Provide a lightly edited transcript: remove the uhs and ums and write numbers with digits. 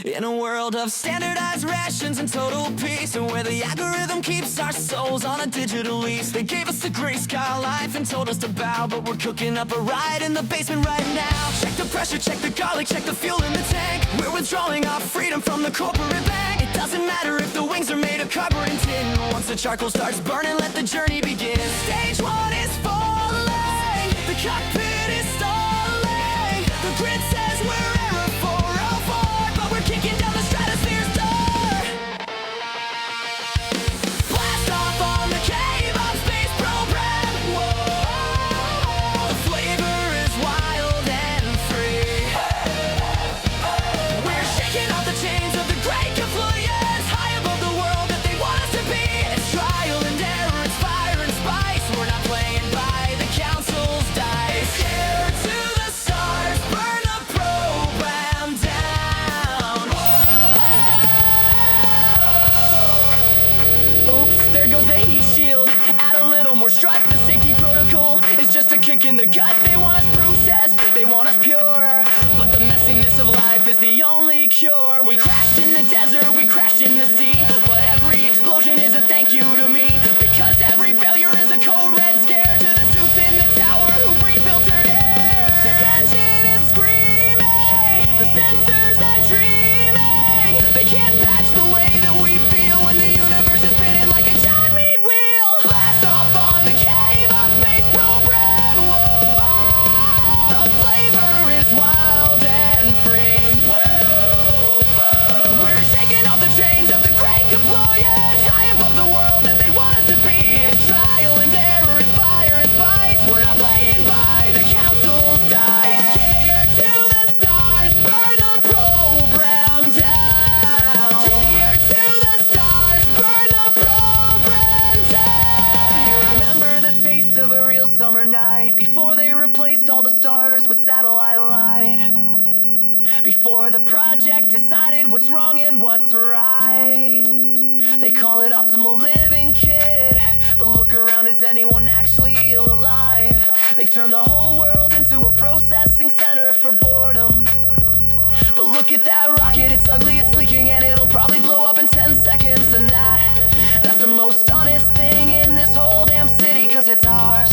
In a world of standardized rations and total peace, and where the algorithm keeps our souls on a digital lease. They gave us a gray sky life and told us to bow, but we're cooking up a riot in the basement right now. Check the pressure, check the garlic, check the fuel in the tank. We're withdrawing our freedom from the corporate bank. It doesn't matter if the wings are made of cardboard and tin. Once the charcoal starts burning, let the journey begin. Stage one is falling, the cockpit is stalling. The grid says we're error 404, but we're kicking down the stratosphere's door. Blast off on the Kebab space program. Whoa, the flavor is wild and free. We're shaking off the chains of the great confluence, high above the world that they want us to be. It's trial and error, it's fire and spice. We're not playing by the council's dice. Scared to the stars, burn the program down. Whoa. Oops, there goes the heat shield. Add a little more strut. The safety protocol is just a kick in the gut. They want us processed, they want us pure, but the messiness of life is the only cure. We crashed in the desert, we crashed in the sea, but every explosion is a thank you to me. Because every failure is a code red scare to the suits in the tower who breathe filtered air. The engine is screaming, the sensors are dreaming. They can't patch the way that we feel when the universe is spinning like a giant meat wheel. Blast off on the Kebab space program. Whoa, the flavor is wild and free. Whoa, we're shaking off the chains of the great confluence, high above the world that they want us to be. It's trial and error, it's fire and spice. We're not playing by the council's dice. Scared to the stars, burn the program down. Scared to the stars, burn the program down. Do you remember the taste of a real summer night, before they replaced all the stars with satellite light? Before the project decided what's wrong and what's right? They call it optimal living, kid, but look around, is anyone actually alive? They've turned the whole world into a processing center for boredom. But look at that rocket, it's ugly, it's leaking, and it'll probably blow up in 10 seconds. And that's the most honest thing in this whole damn city, 'cause it's ours.